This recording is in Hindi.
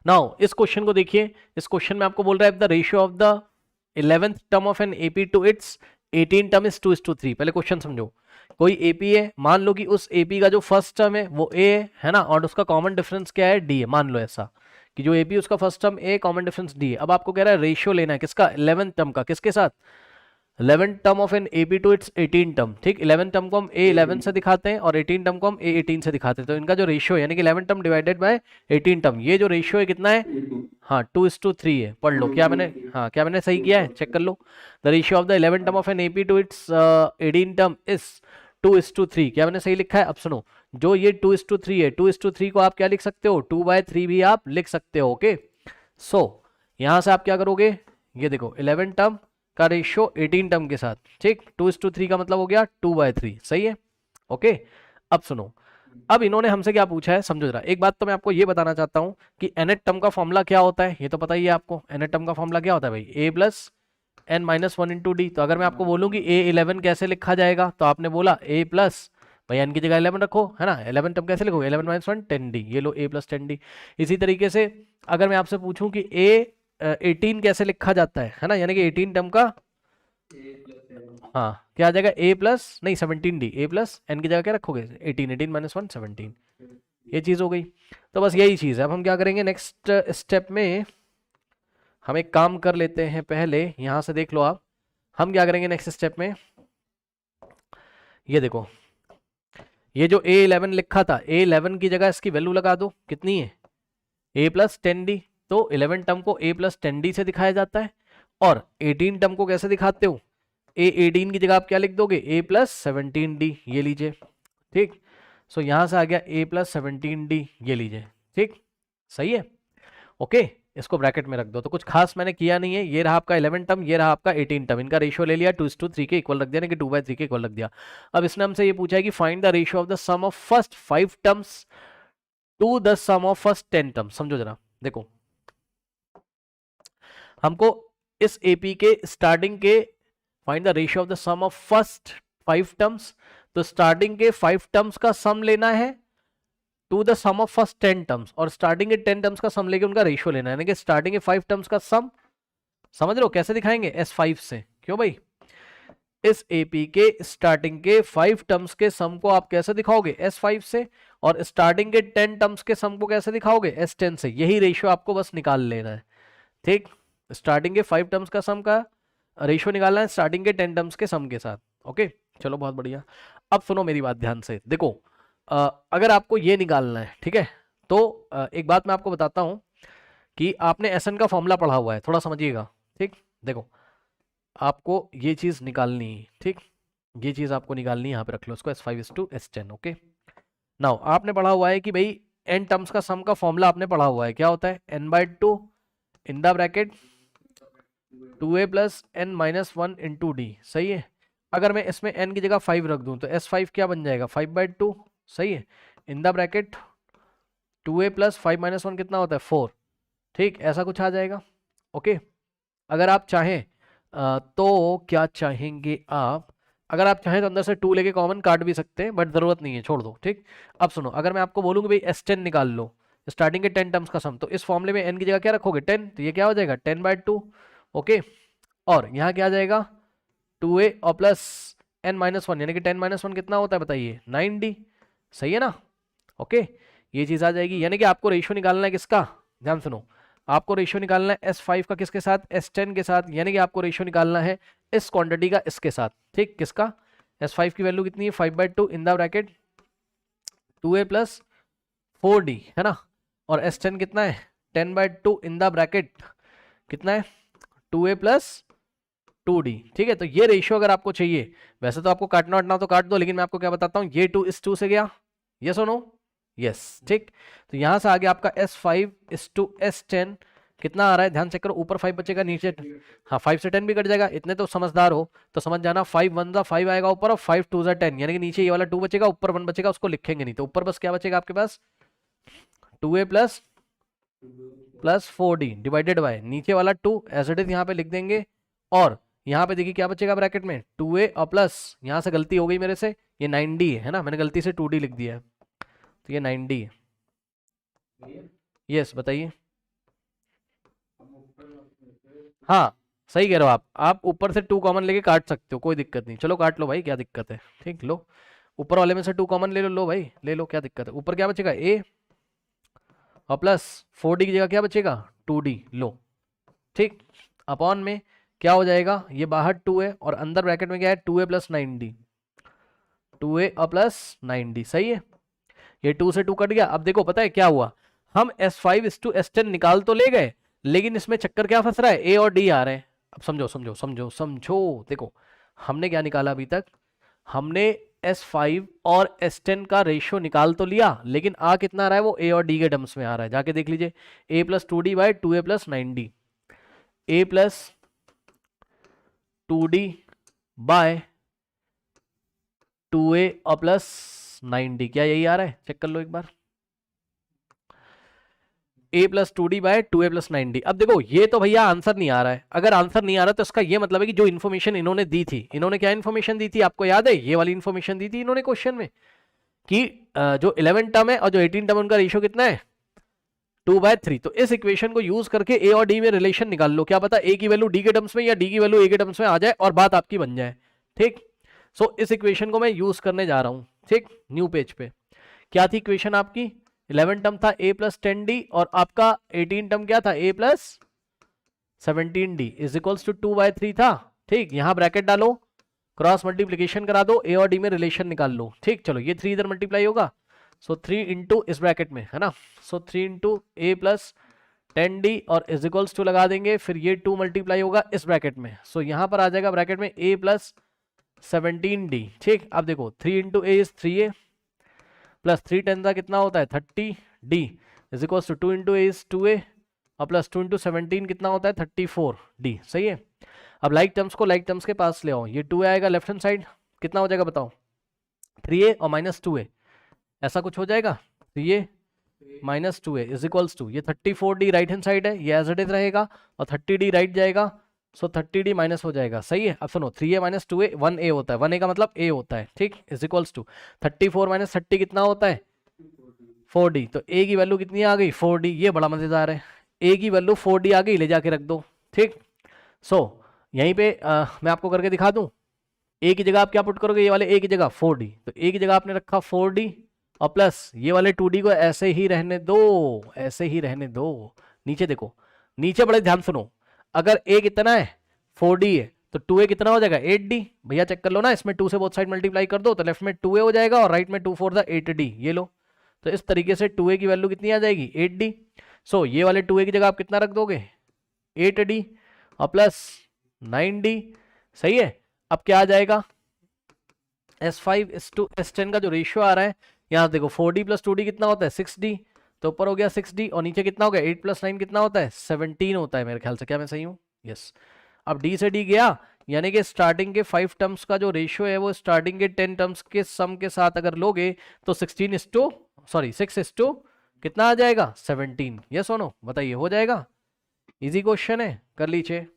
नाउ इस क्वेश्चन को देखिए, इस क्वेश्चन में आपको बोल रहा है the ratio of the 11th term of an AP to its 18 term is 2:3। पहले क्वेश्चन समझो, कोई एपी है, मान लो कि उस एपी का जो फर्स्ट टर्म है वो ए है ना, और उसका कॉमन डिफरेंस क्या है, डी है। मान लो ऐसा कि जो एपी उसका फर्स्ट टर्म ए, कॉमन डिफरेंस डी है। अब आपको कह रहा है रेशियो लेना है किसका, 11th टर्म का, किसके साथ, 11 term of an A B to its 18 term. ठीक, 11 टर्म को हम ए 11 से दिखाते हैं और 18 टर्म को हम ए 18 से दिखाते हैं। तो इनका जो रेशियो है यानी कि 11 टर्म डिवाइडेड बाय 18 टर्म, ये जो रेशियो है कितना है, हाँ 2:3 है। पढ़ लो, क्या मैंने, हाँ क्या मैंने सही किया है, चेक कर लो। The ratio of the 11 term of an A P to its 18 term is 2:3। क्या मैंने सही लिखा है। अब सुनो, जो ये 2:3 है, 2:3 को आप क्या लिख सकते हो, 2/3 भी आप लिख सकते हो। ओके, सो यहां से आप क्या करोगे, ये देखो 11 टर्म का रेशियो 18 टर्म के साथ, ठीक, 2:3 का मतलब हो गया 2/3, सही है। ओके, अब सुनो, अब इन्होंने हमसे क्या पूछा है, समझो जरा। एक बात तो मैं आपको ये बताना चाहता हूं कि nth टर्म का फॉर्मूला क्या होता है, ये तो पता ही है आपको। nth टर्म का फॉर्मूला क्या होता है भाई, a plus n minus 1 into D. तो अगर मैं आपको बोलूँ कि a11 कैसे लिखा जाएगा, तो आपने बोला a प्लस, भाई n की जगह 11 रखो, है ना। 11 टर्म कैसे लिखोगे, 11 माइनस 1 10d, ये लो a प्लस 10d। इसी तरीके से अगर मैं आपसे पूछूं कि a 18 कैसे लिखा जाता है ना, यानी कि 18 टर्म का, हाँ क्या आ जाएगा, a प्लस नहीं 17d, a प्लस n की जगह क्या रखोगे 18, 18 माइनस 1 17, ये चीज हो गई। तो बस यही चीज है। अब हम क्या करेंगे नेक्स्ट स्टेप में, हम एक काम कर लेते हैं पहले, यहां से देख लो आप, हम क्या करेंगे नेक्स्ट स्टेप में, ये देखो, ये जो a11 लिखा था, a11 की जगह इसकी वैल्यू लगा दो, कितनी है, a प्लस 10d। तो 11 टर्म को a प्लस 10d से दिखाया जाता है, और 18 टर्म को कैसे दिखाते हो, a 18 की जगह आप क्या लिख दोगे, a प्लस 17d, ये लीजिए। ठीक, सो यहां से आ गया a प्लस 17d, ये लीजिए। ठीक, सही है। ओके, इसको ब्रैकेट में रख दो। तो कुछ खास मैंने किया नहीं है, ये रहा आपका 11 टर्म, ये रहा आपका 18 टर्म, इनका रेशियो ले लिया, 2:3 के इक्वल रख दिया, कि 2/3 के इक्वल रख दिया। अब इसने हमसे ये पूछा है कि find the ratio of the sum of first 5 terms to the sum of first 10 terms. समझो जरा, देखो हमको इस एपी के स्टार्टिंग के find the ratio of the sum of first 5 terms, तो स्टार्टिंग के 5 टर्म्स का सम लेना है to the sum of first 10 terms, और स्टार्टिंग के 10 टर्म्स का सम लेके उनका रेशियो लेना है, यानी कि स्टार्टिंग के 5 टर्म्स का सम, समझ रहे हो कैसे दिखाएंगे, S5 से। क्यों भाई, इस एपी के स्टार्टिंग के 5 टर्म्स के सम को आप कैसे दिखाओगे, S5 से, और स्टार्टिंग के 10 टर्म्स के सम को कैसे दिखाओगे, S10 से। यही रेशियो आपको बस निकाल लेना है। ठीक, स्टार्टिंग के 5 टर्म्स का सम का रेशियो निकालना है स्टार्टिंग के 10 टर्म्स के सम के साथ। ओके, चलो बहुत बढ़िया। अब सुनो मेरी बात ध्यान से, देखो अगर आपको ये निकालना है, ठीक है, तो एक बात मैं आपको बताता हूं कि आपने एसएन का फॉर्मूला पढ़ा हुआ है, थोड़ा समझिएगा। ठीक, देखो आपको ये चीज निकालनी है, ठीक, ये चीज आपको निकालनी है, यहाँ पे रख लो इसको, S5:S10। ओके, नाउ आपने पढ़ा हुआ है कि भाई n टर्म्स का सम का फॉर्मूला आपने पढ़ा हुआ है, क्या होता है, n/2 in the bracket 2a plus n minus 1 into D. सही है। अगर मैं इसमें n की जगह 5 रख दूं तो S5 क्या बन जाएगा, 5/2। सही है, in the bracket 2a plus 5 minus 1 कितना होता है, 4। ठीक, ऐसा कुछ आ जाएगा। ओके, अगर आप चाहें तो क्या चाहेंगे आप, अगर आप चाहें तो अंदर से 2 लेके कॉमन काट भी सकते हैं, बट जरूरत नहीं है, छोड़ दो। ठीक, अब सुनो, अगर मैं आपको बोलूँ कि भाई S10 निकाल लो, स्टार्टिंग के 10 टर्म्स का सम, तो इस फॉर्मूले में n की जगह क्या रखोगे, 10, तो ये क्या हो जाएगा 10/2। ओके, और यहाँ क्या आ जाएगा 2a और प्लस n माइनस 1, यानी कि 10 माइनस 1 कितना होता है बताइए, 9d। सही है ना। ओके, ये चीज आ जाएगी, यानी कि आपको रेशियो निकालना है किसका, ध्यान सुनो, आपको रेशियो निकालना है S5 का किसके साथ, S10 के साथ, यानी कि आपको रेशियो निकालना है इस क्वांटिटी का इसके साथ। ठीक, किसका, S5 की वैल्यू कितनी है, 5/2 in the bracket 2a plus 4d, है ना, और S10 कितना है, 10/2 इन द ब्रैकेट कितना है, 2a प्लस 2d। ठीक है, तो ये रेशियो अगर आपको चाहिए, वैसे तो आपको काटना वाटना तो काट दो, लेकिन मैं आपको क्या बताता हूँ, ये 2:2 से गया, यस और नो, यस। ठीक, तो यहां से आ गया आपका S5:S10, कितना आ रहा है, ध्यान चेक करो, ऊपर 5 बचेगा, नीचे, हाँ 5 से 10 भी कट जाएगा, इतने तो समझदार हो तो समझ जाना, 5 आएगा ऊपर और 5 10, यानी कि नीचे ये वाला 2 बचेगा, ऊपर 1 बचेगा, उसको लिखेंगे नहीं, तो ऊपर बस क्या बचेगा आपके पास, 2a plus 4d divided by नीचे वाला 2 एज इट इज यहाँ पे लिख देंगे, और यहाँ पे देखिए क्या बचेगा ब्रैकेट में, 2a और प्लस, यहाँ से गलती हो गई मेरे से, ये 9d है ना, मैंने गलती से 2d लिख दिया है, तो ये 9d है। यस बताइए, हाँ सही कह रहे हो आप ऊपर से 2 कॉमन लेके काट सकते हो, कोई दिक्कत नहीं, चलो काट लो भाई, क्या दिक्कत है। ठीक, लो ऊपर वाले में से 2 कॉमन ले लो, लो भाई ले लो, क्या दिक्कत है। ऊपर क्या बचेगा a, और प्लस 4d की जगह क्या बचेगा 2d, लो ठीक। अपॉन में क्या हो जाएगा, ये बाहर 2 है और अंदर ब्रैकेट में क्या है 2a प्लस 9d, 2a और प्लस 9d, सही है। ये 2 से 2 कट गया। अब देखो पता है क्या हुआ, हम S5 इस टू S10 निकाल तो ले गए, लेकिन इसमें चक्कर क्या फंस रहा है, a और d आ रहे हैं। अब समझो समझो समझो समझो, देखो हमने क्या निकाला अभी तक, हमने S5 और S10 का रेशियो निकाल तो लिया, लेकिन आ कितना आ रहा है, वो a और d के टर्म्स में आ रहा है, जाके देख लीजिए। a plus 2d by 2a plus 9d, a plus 2d by 2a और प्लस 9d, क्या यही आ रहा है, चेक कर लो एक बार। a plus 2d by 2a plus 9d। अब देखो ये तो भैया आंसर नहीं आ रहा है, अगर आंसर नहीं आ रहा तो इसका ये मतलब है कि जो इन्फॉर्मेशन इन्होंने दी थी, इन्होंने क्या इन्फॉर्मेशन दी थी आपको याद है, ये वाली इन्फॉर्मेशन दी थी इन्होंने क्वेश्चन में कि जो 11 टर्म है और जो 18 टर्म उनका रेशियो कितना है 2/3। तो इस इक्वेशन को यूज करके a और d में रिलेशन निकाल लो, क्या पता a की वैल्यू d के टर्म्स में या d की वैल्यू a के टर्म्स में आ जाए और बात आपकी बन जाए। ठीक, सो इस इक्वेशन को मैं यूज करने जा रहा हूं। ठीक, न्यू पेज पे क्या थी इक्वेशन आपकी, 11 टर्म था a प्लस 10d और आपका 18 टर्म क्या था a प्लस 17d इज इक्वल्स टू 2/3 था। ठीक, यहां ब्रैकेट डालो, क्रॉस मल्टीप्लीकेशन करा दो, a और d में रिलेशन निकाल लो। ठीक, चलो ये 3 इधर मल्टीप्लाई होगा, सो 3 इंटू इस ब्रैकेट में है ना, सो 3 इंटू a प्लस 10d और इज इक्वल्स टू लगा देंगे, फिर ये 2 मल्टीप्लाई होगा इस ब्रैकेट में, सो यहां पर आ जाएगा ब्रैकेट में a प्लस 17d। ठीक, अब देखो 3 into a is 3a plus 3 10 का कितना होता है 30d is equals to 2 into A is 2a और प्लस 2 इंटू 17 कितना होता है 34d, सही है। अब लाइक टर्म्स को लाइक टर्म्स के पास ले आओ, ये 2a आएगा लेफ्ट हैंड साइड, कितना हो जाएगा बताओ 3a और माइनस 2a, ऐसा कुछ हो जाएगा, 3a minus 2a is equals to, ये 34d राइट हैंड साइड है, ये एज इट इज रहेगा और 30d राइट जाएगा, सो 30d माइनस हो जाएगा, सही है। अब सुनो 3a माइनस 2a 1a होता है, 1a का मतलब a होता है। ठीक, इज इक्वल्स टू 34 माइनस 30 कितना होता है 4d, तो a की वैल्यू कितनी आ गई 4d, ये बड़ा मजेदार है, a की वैल्यू 4d आ गई, ले जाके रख दो। ठीक, सो यहीं पे मैं आपको करके दिखा दूं, a की जगह आप क्या पुट करोगे, ये वाले a की जगह 4d, तो a की जगह आपने रखा 4d और प्लस ये वाले 2d को ऐसे ही रहने दो, ऐसे ही रहने दो। नीचे देखो, नीचे बड़े ध्यान सुनो, अगर a कितना है 4d है तो 2a कितना हो जाएगा 8d, भैया चेक कर लो ना, इसमें 2 से बोथ साइड मल्टीप्लाई कर दो तो लेफ्ट में 2a हो जाएगा और राइट में 2 4 8d, ये लो। तो इस तरीके से 2a की वैल्यू कितनी आ जाएगी 8d, सो ये वाले 2a की जगह आप कितना रख दोगे 8d और प्लस 9d, सही है। अब क्या आ जाएगा S5 टू S10 का जो रेशियो आ रहा है, यहाँ देखो 4d प्लस 2d कितना होता है 6d, तो ऊपर हो गया 6d और नीचे कितना हो गया 8 प्लस 9 कितना होता है 17 होता है मेरे ख्याल से, क्या मैं सही हूँ, यस। अब d से d गया, यानी कि स्टार्टिंग के 5 टर्म्स का जो रेशियो है वो स्टार्टिंग के 10 टर्म्स के सम के साथ अगर लोगे तो 6 कितना आ जाएगा 17, यस हो नो, बताइए हो जाएगा, इजी क्वेश्चन है, कर लीजिए।